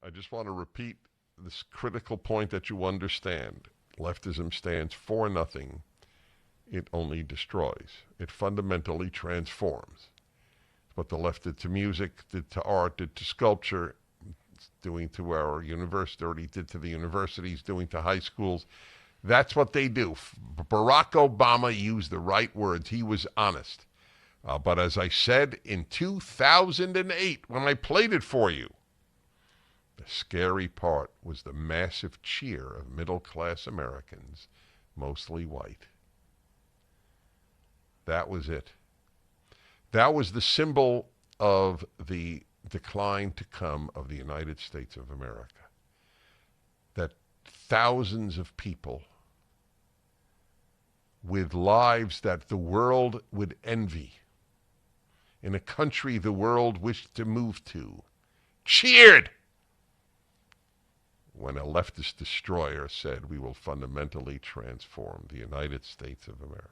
I just want to repeat this critical point that you understand. Leftism stands for nothing. It only destroys. It fundamentally transforms. It's what the left did to music, did to art, did to sculpture, it's doing to our university, already did to the universities, doing to high schools. That's what they do. Barack Obama used the right words. He was honest. But as I said in 2008, when I played it for you, the scary part was the massive cheer of middle-class Americans, mostly white. That was it. That was the symbol of the decline to come of the United States of America. That thousands of people with lives that the world would envy, in a country the world wished to move to, cheered when a leftist destroyer said, we will fundamentally transform the United States of America.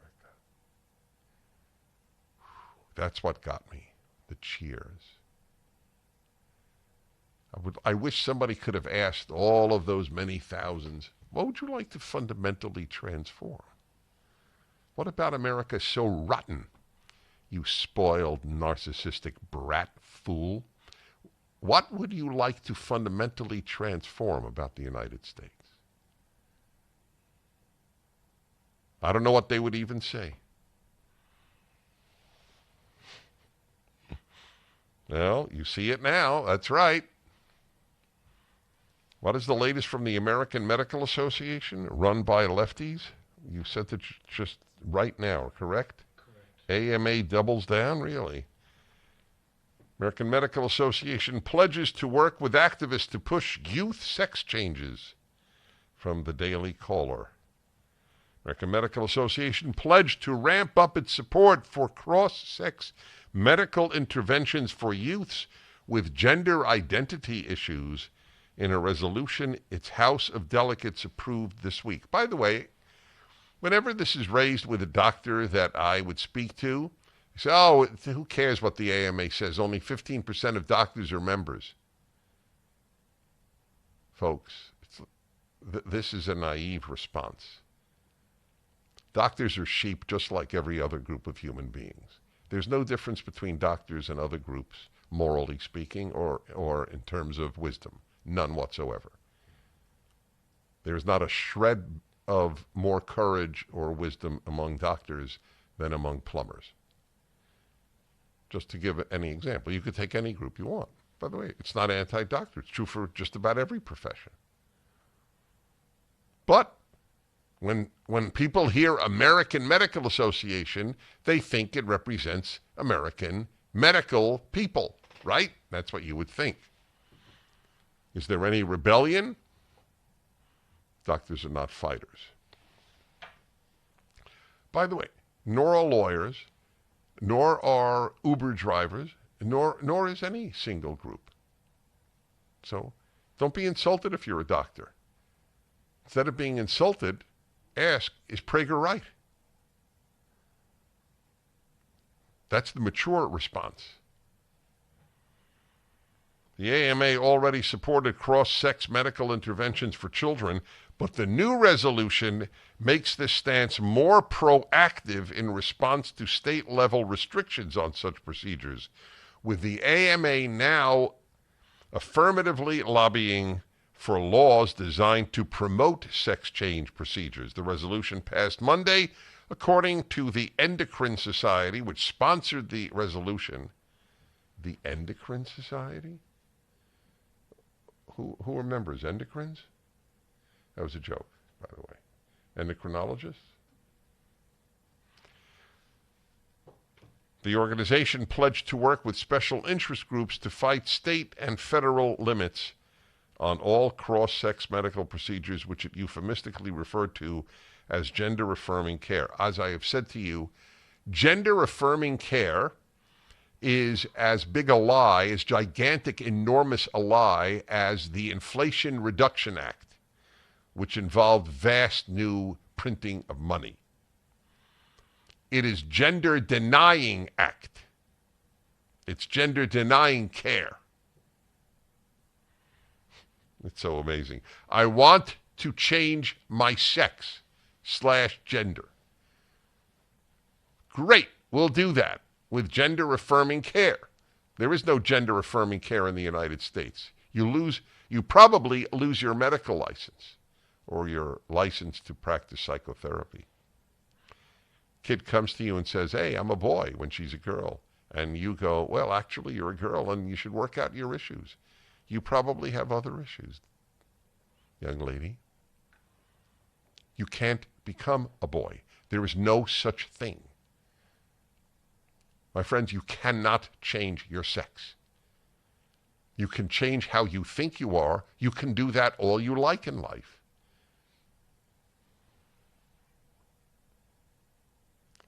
That's what got me, the cheers. I wish somebody could have asked all of those many thousands, what would you like to fundamentally transform? What about America so rotten, you spoiled, narcissistic brat fool? What would you like to fundamentally transform about the United States? I don't know what they would even say. Well, you see it now. That's right. What is the latest from the American Medical Association, run by lefties? You sent it just right now, correct? Correct. AMA doubles down, really? American Medical Association pledges to work with activists to push youth sex changes, from the Daily Caller. American Medical Association pledged to ramp up its support for cross-sex medical interventions for youths with gender identity issues in a resolution its House of Delegates approved this week. By the way, whenever this is raised with a doctor that I would speak to, you say, oh, who cares what the AMA says? Only 15% of doctors are members. Folks, this is a naive response. Doctors are sheep just like every other group of human beings. There's no difference between doctors and other groups, morally speaking, or in terms of wisdom. None whatsoever. There's not a shred of more courage or wisdom among doctors than among plumbers. Just to give any example, you could take any group you want. By the way, it's not anti-doctor. It's true for just about every profession. But when people hear American Medical Association, they think it represents American medical people, right? That's what you would think. Is there any rebellion? Doctors are not fighters. By the way, nor are lawyers, nor are Uber drivers, nor is any single group. So don't be insulted if you're a doctor. Instead of being insulted, ask, is Prager right? That's the mature response. The AMA already supported cross-sex medical interventions for children, but the new resolution makes this stance more proactive in response to state-level restrictions on such procedures, with the AMA now affirmatively lobbying for laws designed to promote sex change procedures. The resolution passed Monday, according to the Endocrine Society, which sponsored the resolution. The Endocrine Society? Who remembers endocrines? That was a joke, by the way. Endocrinologists? The organization pledged to work with special interest groups to fight state and federal limits on all cross-sex medical procedures, which it euphemistically referred to as gender-affirming care. As I have said to you, gender-affirming care is as big a lie, as gigantic, enormous a lie as the Inflation Reduction Act, which involved vast new printing of money. It is gender-denying act. It's gender-denying care. It's so amazing. I want to change my sex/gender. Great, we'll do that with gender-affirming care. There is no gender-affirming care in the United States. You probably lose your medical license or your license to practice psychotherapy. Kid comes to you and says, hey, I'm a boy, when she's a girl. And you go, well, actually, you're a girl and you should work out your issues. You probably have other issues, young lady. You can't become a boy. There is no such thing. My friends, you cannot change your sex. You can change how you think you are. You can do that all you like in life.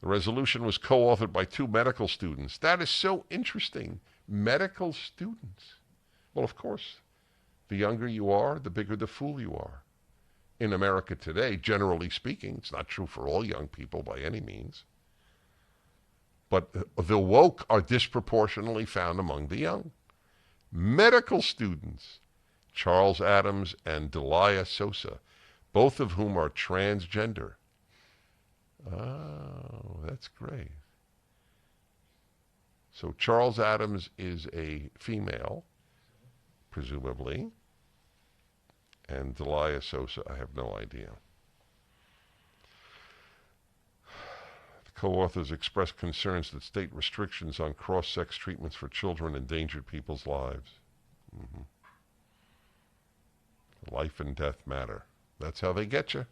The resolution was co-authored by 2 medical students. That is so interesting. Medical students. Well, of course, the younger you are, the bigger the fool you are. In America today, generally speaking, it's not true for all young people by any means. But the woke are disproportionately found among the young. Medical students, Charles Adams and Delia Sosa, both of whom are transgender. Oh, that's great. So Charles Adams is a female, presumably, and Delia Sosa, I have no idea. The co-authors expressed concerns that state restrictions on cross-sex treatments for children endangered people's lives. Life and death matter. That's how they get you.